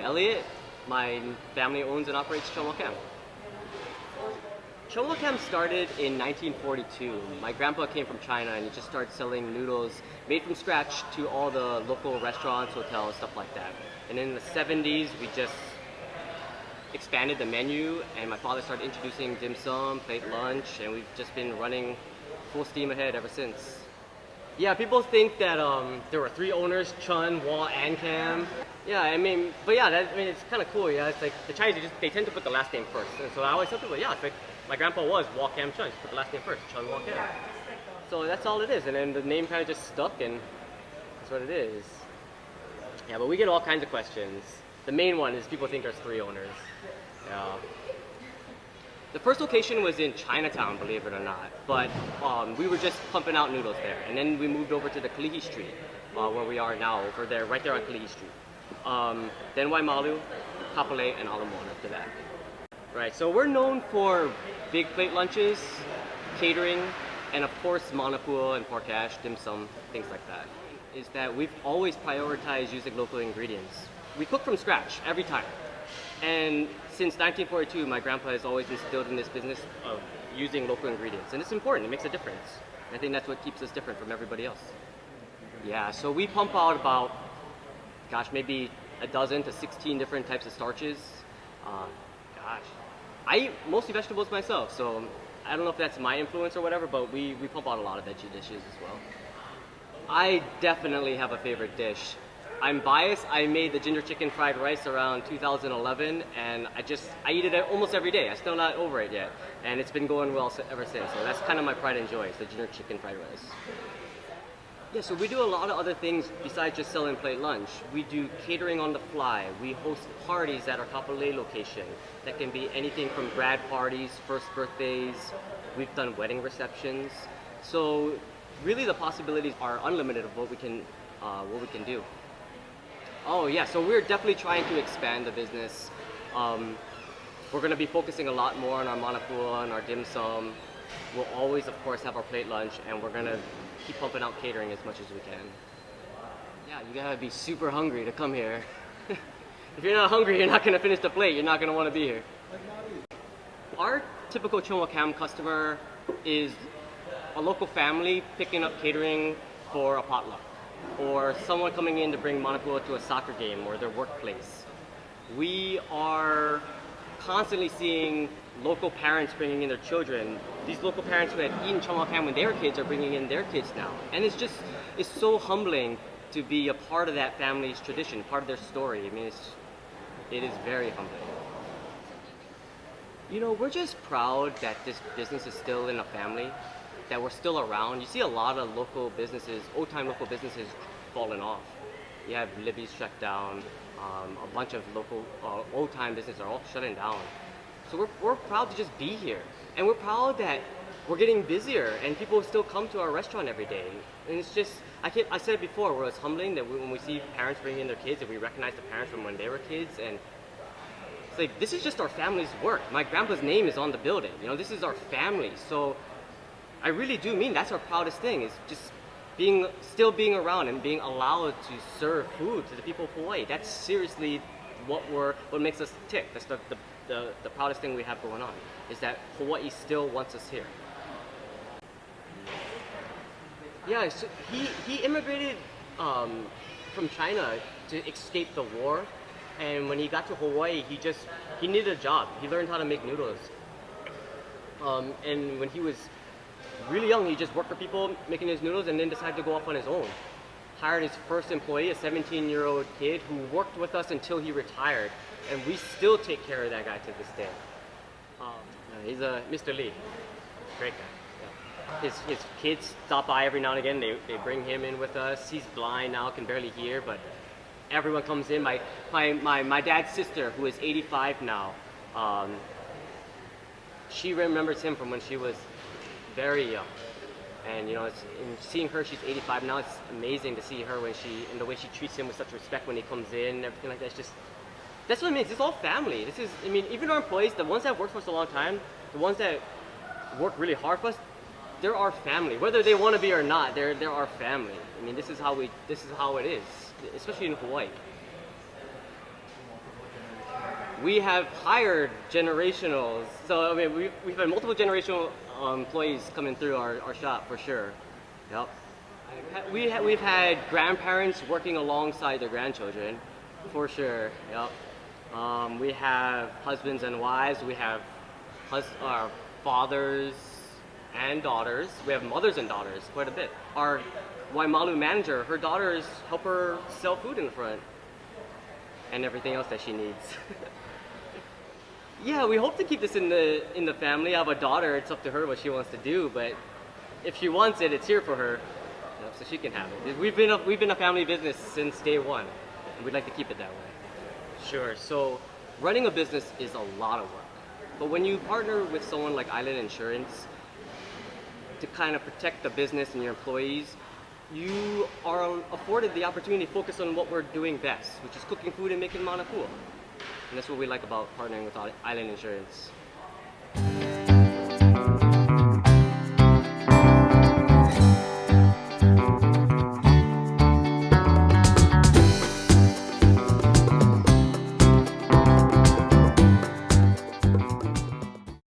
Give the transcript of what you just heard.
Elliot. My family owns and operates Chun Wah Kam. Chun Wah Kam started in 1942. My grandpa came from China and he just started selling noodles made from scratch to all the local restaurants, hotels, stuff like that. And in the 70s, we just expanded the menu and my father started introducing dim sum, plate lunch, and we've just been running full steam ahead ever since. Yeah, people think that there were 3 owners, Chun, Wah, and Kam. Yeah, I mean, but yeah, it's kind of cool. Yeah, it's like the Chinese they tend to put the last name first. And so I always tell people, yeah, it's like my grandpa was Wah Kam Chun. Just put the last name first, Chun Wah Kam. So that's all it is, and then the name kind of just stuck, and that's what it is. Yeah, but we get all kinds of questions. The main one is people think there's 3 owners. Yeah. The first location was in Chinatown, believe it or not, but we were just pumping out noodles there. And then we moved over to the Kalihi Street, where we are now, over there, right there on Kalihi Street. Then Waimalu, Kapolei, and Alamon after that. Right, so we're known for big plate lunches, catering, and of course manapua and porkash, dim sum, things like that. Is that we've always prioritized using local ingredients. We cook from scratch every time. And since 1942, my grandpa has always instilled in this business of using local ingredients. And it's important, it makes a difference. I think that's what keeps us different from everybody else. Yeah, so we pump out about, maybe a dozen to 16 different types of starches. I eat mostly vegetables myself, so I don't know if that's my influence or whatever, but we pump out a lot of veggie dishes as well. I definitely have a favorite dish. I'm biased. I made the ginger chicken fried rice around 2011, and I eat it almost every day. I'm still not over it yet, and it's been going well ever since. So that's kind of my pride and joy, is the ginger chicken fried rice. Yeah, so we do a lot of other things besides just selling plate lunch. We do catering on the fly. We host parties at our Kapolei location. That can be anything from grad parties, first birthdays. We've done wedding receptions. So really the possibilities are unlimited of what we can do. Oh yeah, so we're definitely trying to expand the business. We're going to be focusing a lot more on our manapua and our dim sum. We'll always, of course, have our plate lunch, and we're going to keep pumping out catering as much as we can. Yeah, you gotta be super hungry to come here. If you're not hungry, you're not going to finish the plate. You're not going to want to be here. Our typical Chun Wah Kam customer is a local family picking up catering for a potluck, or someone coming in to bring manapua to a soccer game or their workplace. We are constantly seeing local parents bringing in their children. These local parents who had eaten Chun Wah Kam when they were kids are bringing in their kids now. And it's so humbling to be a part of that family's tradition, part of their story. I mean, it is very humbling. You know, we're just proud that this business is still in a family, that we're still around. You see a lot of local businesses, old-time local businesses, falling off. You have Libby's shut down, a bunch of local old-time businesses are all shutting down. So we're proud to just be here. And we're proud that we're getting busier and people still come to our restaurant every day. And it's just, I said it before, where it's humbling that when we see parents bringing in their kids, that we recognize the parents from when they were kids. And it's like, this is just our family's work. My grandpa's name is on the building. You know, this is our family. So I really do mean that's our proudest thing, is just still being around and being allowed to serve food to the people of Hawaii. That's seriously what makes us tick. That's the proudest thing we have going on, is that Hawaii still wants us here. Yeah, so he immigrated from China to escape the war, and when he got to Hawaii, he needed a job. He learned how to make noodles, and when he was really young, he just worked for people making his noodles, and then decided to go off on his own. Hired his first employee, a 17-year-old kid who worked with us until he retired, and we still take care of that guy to this day. He's Mr. Lee, great guy. Yeah. His kids stop by every now and again. They bring him in with us. He's blind now, can barely hear, but everyone comes in. My dad's sister, who is 85 now, she remembers him from when she was very young. And you know, seeing her, she's 85 now. It's amazing to see her and the way she treats him with such respect when he comes in, and everything like that. That's what it means. It's all family. Even our employees, the ones that work for us a long time, the ones that work really hard for us, they're our family. Whether they want to be or not, they're our family. I mean, this is how it is, especially in Hawaii. We have hired generationals. So, I mean, we've had multiple generational employees coming through our shop for sure. Yep. We've had grandparents working alongside their grandchildren for sure. Yep. We have husbands and wives. We have our fathers and daughters. We have mothers and daughters quite a bit. Our Waimalu manager, her daughters help her sell food in the front and everything else that she needs. Yeah, we hope to keep this in the family. I have a daughter. It's up to her what she wants to do, but if she wants it, it's here for her, you know, so she can have it. We've been a family business since day one, and we'd like to keep it that way. Sure. So running a business is a lot of work, but when you partner with someone like Island Insurance to kind of protect the business and your employees, you are afforded the opportunity to focus on what we're doing best, which is cooking food and making mana cool. And that's what we like about partnering with Island Insurance.